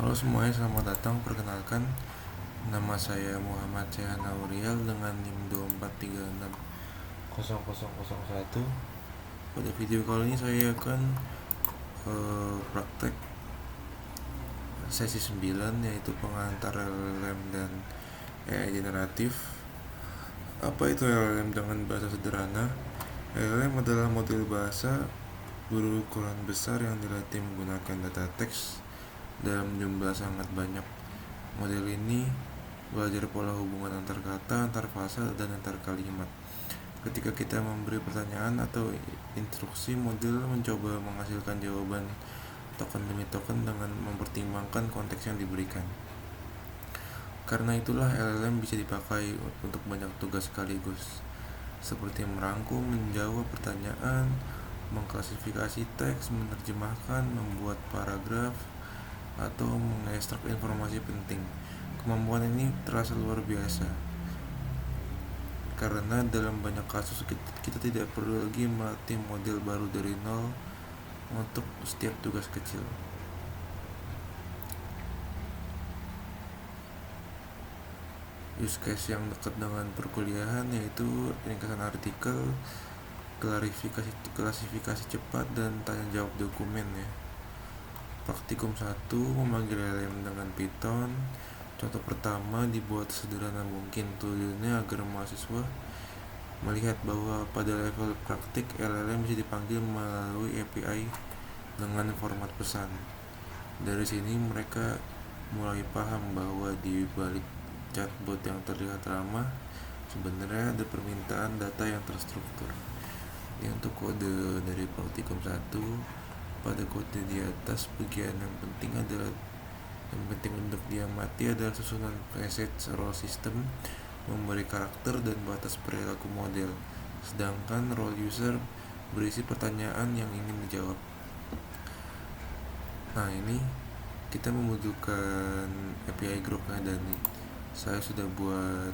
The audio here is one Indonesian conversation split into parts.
Halo semuanya, selamat datang. Perkenalkan, nama saya Muhammad Sehan Auriel dengan NIM 24360001. Pada video kali ini saya akan praktek sesi 9, yaitu pengantar LLM dan AI generatif. Apa itu LLM dengan bahasa sederhana? LLM adalah model bahasa berukuran besar yang dilatih menggunakan data teks dalam jumlah sangat banyak. Model ini belajar pola hubungan antar kata, antar frasa, dan antar kalimat. Ketika kita memberi pertanyaan atau instruksi, model mencoba menghasilkan jawaban token demi token dengan mempertimbangkan konteks yang diberikan. Karena itulah LLM bisa dipakai untuk banyak tugas sekaligus, seperti merangkum, menjawab pertanyaan, mengklasifikasi teks, menerjemahkan, membuat paragraf, atau mengekstrak informasi penting. Kemampuan ini terasa luar biasa karena dalam banyak kasus kita tidak perlu lagi melatih model baru dari nol untuk setiap tugas kecil. Use case yang dekat dengan perkuliahan yaitu ringkasan artikel, klasifikasi cepat, dan tanya jawab dokumen ya. Praktikum 1, memanggil LLM dengan Python. Contoh pertama, dibuat sederhana mungkin. Tujuannya agar mahasiswa melihat bahwa pada level praktik LLM bisa dipanggil melalui API dengan format pesan. Dari sini mereka mulai paham bahwa di balik chatbot yang terlihat ramah sebenarnya ada permintaan data yang terstruktur. Ini untuk kode dari praktikum 1. Pada kode di atas, bagian yang penting untuk diamati adalah susunan message role system, memberi karakter dan batas perilaku model, sedangkan role user berisi pertanyaan yang ingin dijawab. Nah, ini kita membutuhkan API groknya, dan saya sudah buat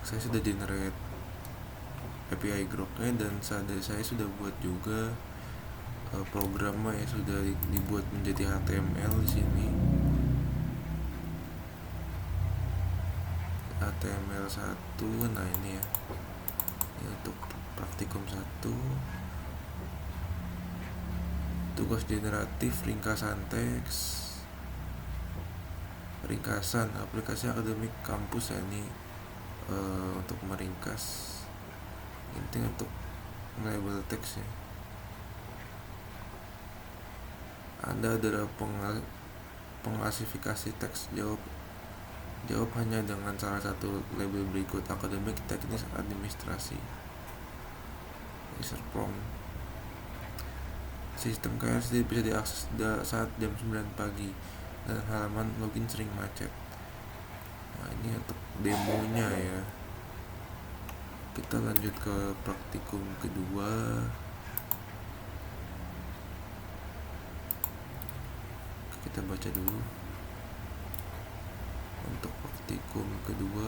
saya sudah generate API groknya, dan saya sudah buat juga programnya yang sudah dibuat menjadi HTML di sini. HTML 1. Nah, ini ya. Ini untuk praktikum 1. Tugas generatif ringkasan teks. Ringkasan aplikasi akademik kampus ya, ini untuk meringkas. Ini untuk label teks ya. Anda adalah pengklasifikasi teks. Jawab hanya dengan salah satu label berikut: akademik, teknis, administrasi. User prompt. Sistem KRS bisa diakses saat jam 9 pagi dan halaman login sering macet. Nah, ini untuk demonya ya. Kita lanjut ke praktikum kedua. Kita baca dulu. Untuk praktikum kedua,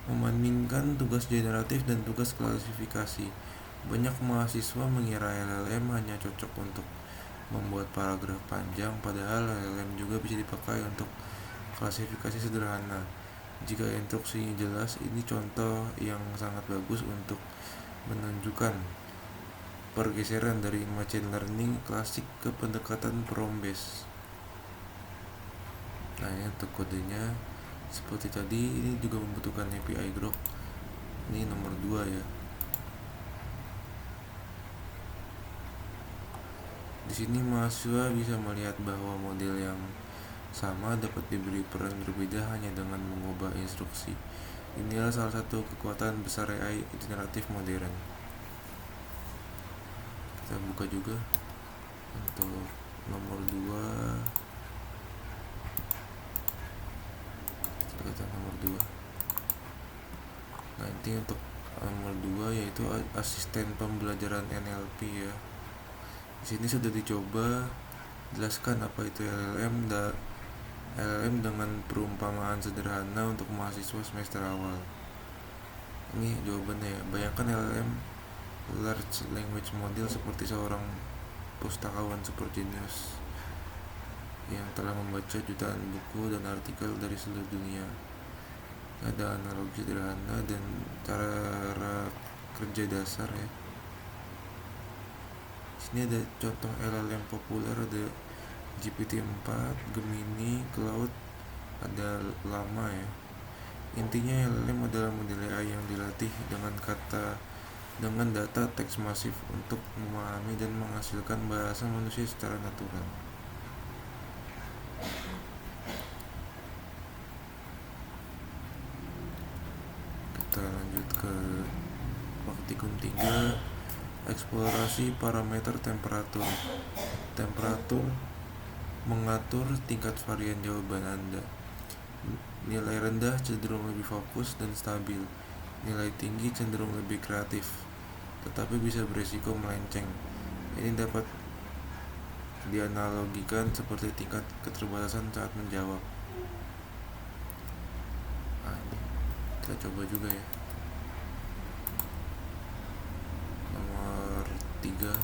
membandingkan tugas generatif dan tugas klasifikasi. Banyak mahasiswa mengira LLM hanya cocok untuk membuat paragraf panjang, padahal LLM juga bisa dipakai untuk klasifikasi sederhana. Jika instruksinya jelas, ini contoh yang sangat bagus untuk menunjukkan pergeseran dari machine learning klasik ke pendekatan prompt based. Nah, ini untuk kodenya seperti tadi. Ini juga membutuhkan API grok. Ini nomor 2 ya. Di sini mahasiswa bisa melihat bahwa model yang sama dapat diberi peran berbeda hanya dengan mengubah instruksi. Inilah salah satu kekuatan besar AI generatif modern. Kita buka juga untuk nomor 2. Kita nomor 2. Nah, ini untuk nomor 2 yaitu asisten pembelajaran NLP ya. Di sini sudah dicoba jelaskan apa itu LLM dengan perumpamaan sederhana untuk mahasiswa semester awal. Ini jawabannya ya. Bayangkan LLM Large Language Model seperti seorang pustakawan super genius yang telah membaca jutaan buku dan artikel dari seluruh dunia. Ada analogi sederhana dan cara kerja dasar ya. Sini ada contoh LLM populer, ada GPT-4, Gemini, Cloud, ada Llama ya. Intinya LLM adalah model AI yang dilatih dengan data teks masif untuk memahami dan menghasilkan bahasa manusia secara natural. Kita lanjut ke praktikum 3, eksplorasi parameter temperatur. Temperatur mengatur tingkat varian jawaban Anda. Nilai rendah cenderung lebih fokus dan stabil. Nilai tinggi cenderung lebih kreatif, tetapi bisa berisiko melenceng. Ini dapat dianalogikan seperti tingkat keterbatasan saat menjawab. Nah, ini kita coba juga ya. Nomor 3.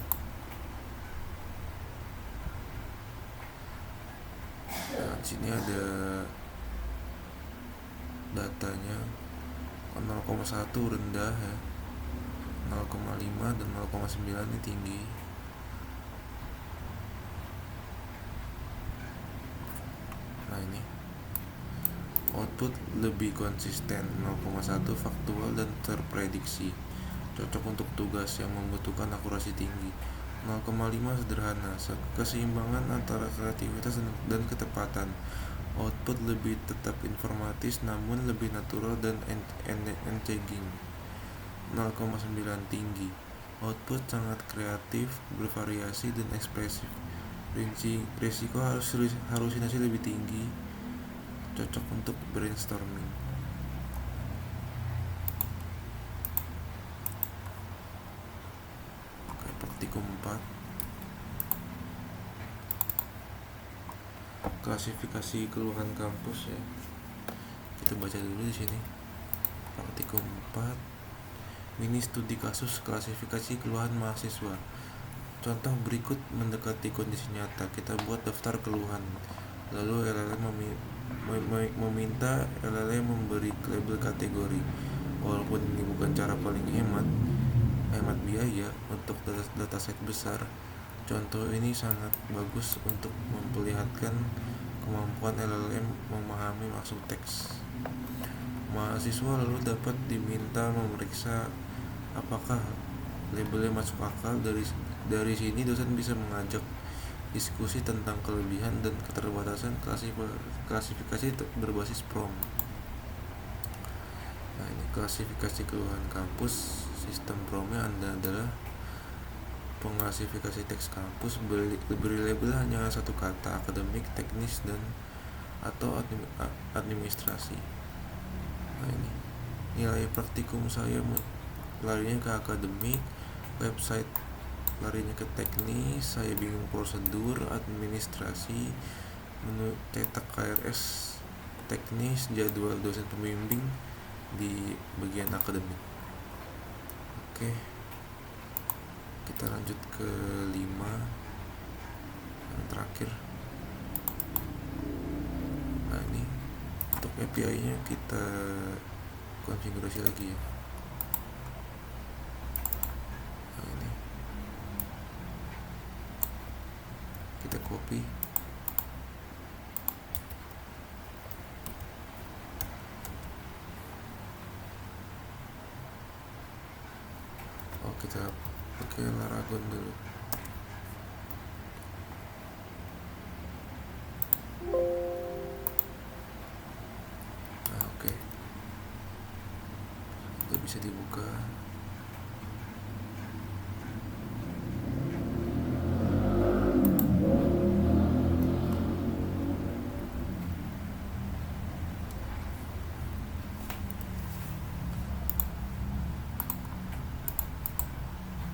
Nah, sini ada datanya. 0,1 rendah ya, 0,5 dan 0,9 ini tinggi. Nah, ini output lebih konsisten, 0,1 faktual dan terprediksi, cocok untuk tugas yang membutuhkan akurasi tinggi. 0,5 sederhana, keseimbangan antara kreativitas dan ketepatan. Output lebih tetap informatis namun lebih natural dan engaging. 0,9 tinggi, output sangat kreatif, bervariasi dan ekspresif. Risiko halusinasi lebih tinggi, cocok untuk brainstorming. Oke, praktikum 4, klasifikasi keluhan kampus ya. Kita baca dulu di sini. Praktikum 4, mini studi kasus klasifikasi keluhan mahasiswa. Contoh berikut mendekati kondisi nyata. Kita buat daftar keluhan, lalu LLM meminta LLM memberi label kategori. Walaupun ini bukan cara paling hemat biaya untuk dataset besar, contoh ini sangat bagus untuk memperlihatkan kemampuan LLM memahami maksud teks. Mahasiswa lalu dapat diminta memeriksa apakah labelnya masuk akal. Dari sini dosen bisa mengajak diskusi tentang kelebihan dan keterbatasan klasifikasi berbasis prompt. Nah, ini klasifikasi keluhan kampus. Sistem promptnya adalah pengklasifikasi teks kampus, beri label hanya satu kata, akademik, teknis, dan atau administrasi. Nah, ini nilai praktikum saya larinya ke akademik, website larinya ke teknis, saya bingung prosedur, administrasi, menu cetak KRS, teknis, jadwal dosen pembimbing di bagian akademik. Oke, kita lanjut ke 5, yang terakhir. Nah, ini untuk API nya kita konfigurasi lagi ya. Nah, ini kita copy, kita pakai Laragon dulu. Nah, oke. Itu bisa dibuka.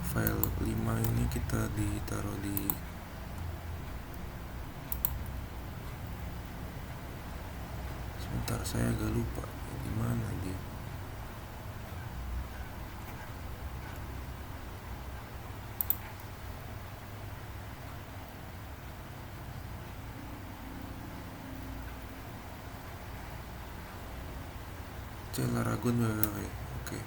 File 5 ini kita ditaruh di sebentar, saya agak lupa di mana dia. Stella Ragun www. Oke.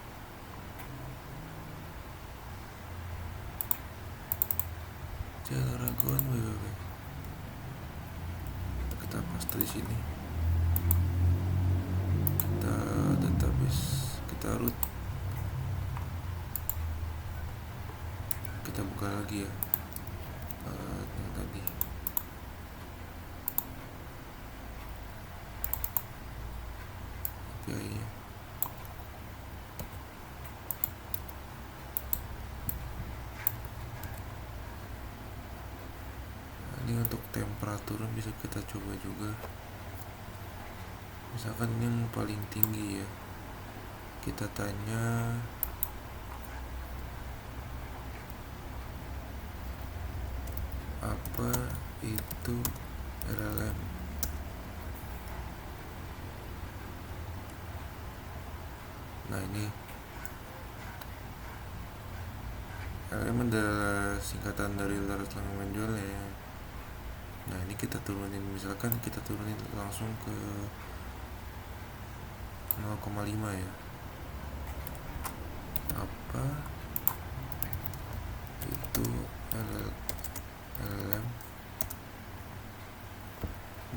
Stella Ragun www. Kita paste di sini. Kita database, kita root. Kita buka lagi ya. Yang tadi. API-nya. Ini untuk temperatur bisa kita coba juga. Misalkan yang paling tinggi ya, kita tanya apa itu LLM. Nah ini LLM adalah singkatan dari Large Language Model ya. Nah ini kita turunin, misalkan kita turunin langsung ke 0,5 ya. Apa itu LLM?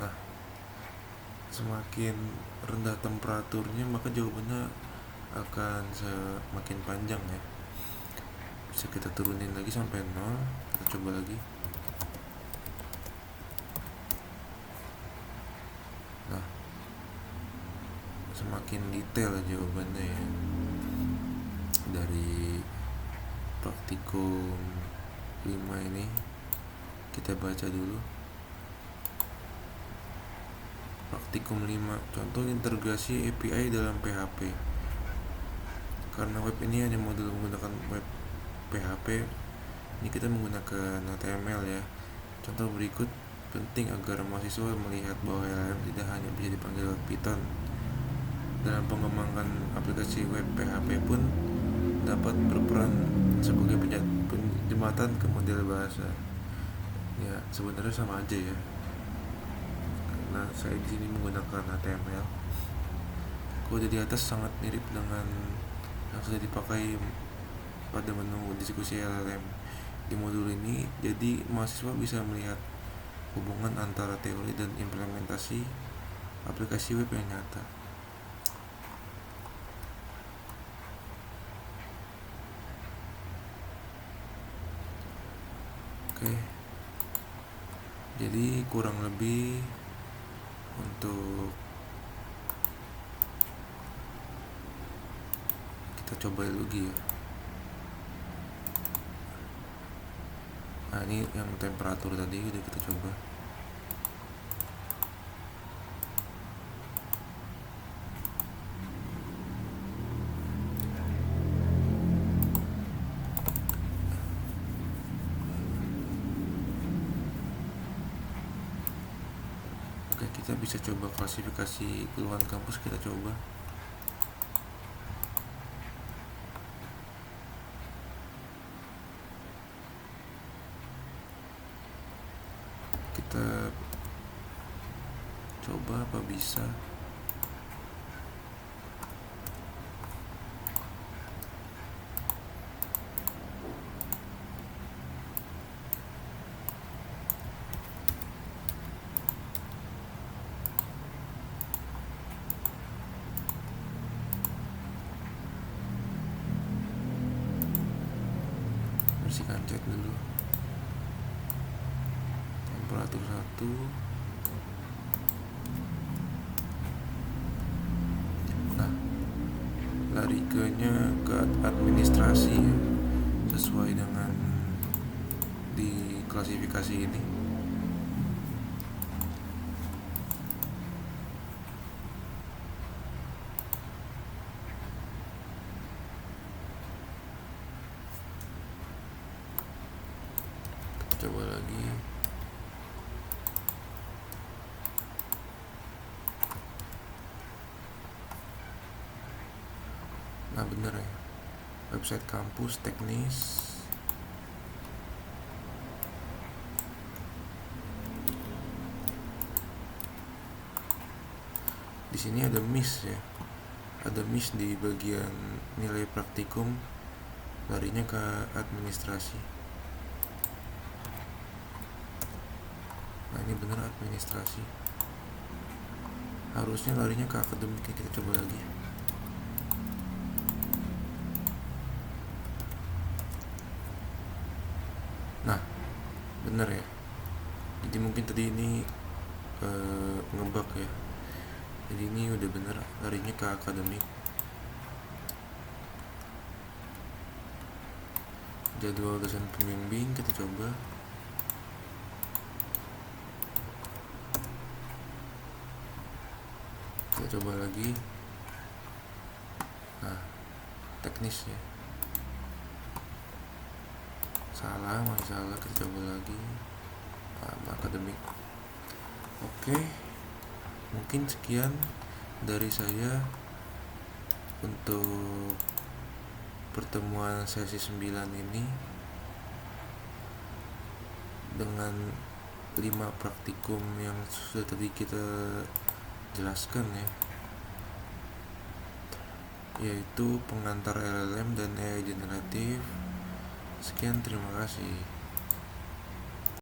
Nah semakin rendah temperaturnya maka jawabannya akan semakin panjang ya. Bisa kita turunin lagi sampai 0. Kita coba lagi. Nah semakin detail jawabannya ya. Dari praktikum 5 ini kita baca dulu. Praktikum 5, contoh integrasi API dalam PHP. Karena web ini hanya modul menggunakan web PHP, ini kita menggunakan HTML ya. Contoh berikut penting agar mahasiswa melihat bahwa LLM tidak hanya bisa dipanggil lewat Python. Dalam pengembangan aplikasi web, PHP pun dapat berperan sebagai penjembatan ke model bahasa. Ya sebenarnya sama aja ya, karena saya di sini menggunakan HTML. Kode di atas sangat mirip dengan yang sudah dipakai pada menu diskusi LLM di modul ini. Jadi mahasiswa bisa melihat hubungan antara teori dan implementasi aplikasi web yang nyata. Oke. Jadi kurang lebih untuk kita coba lagi ya. Nah ini yang temperatur tadi udah kita coba. Oke, kita bisa coba klasifikasi keluhan kampus, kita coba. Kita coba apa bisa. Bersihkan chat dulu. Temperatur 1. Nah lari ke administrasi ya, sesuai dengan di klasifikasi ini. Coba lagi. Nah bener ya, website kampus teknis. Di sini ada miss ya, ada miss di bagian nilai praktikum, larinya ke administrasi. Nah, ini bener administrasi, harusnya larinya ke akademik. Kita coba lagi. Nah, bener ya. Jadi mungkin tadi ini ngebug ya. Jadi ini udah bener larinya ke akademik. Jadwal dosen pembimbing kita coba. Kita coba lagi. Nah, teknis ya. Salah, masih salah. Kita coba lagi. Akademik. Oke, mungkin sekian dari saya untuk pertemuan sesi 9 ini dengan 5 praktikum yang sudah tadi kita jelaskan ya, yaitu pengantar LLM dan AI generatif. Sekian, terima kasih.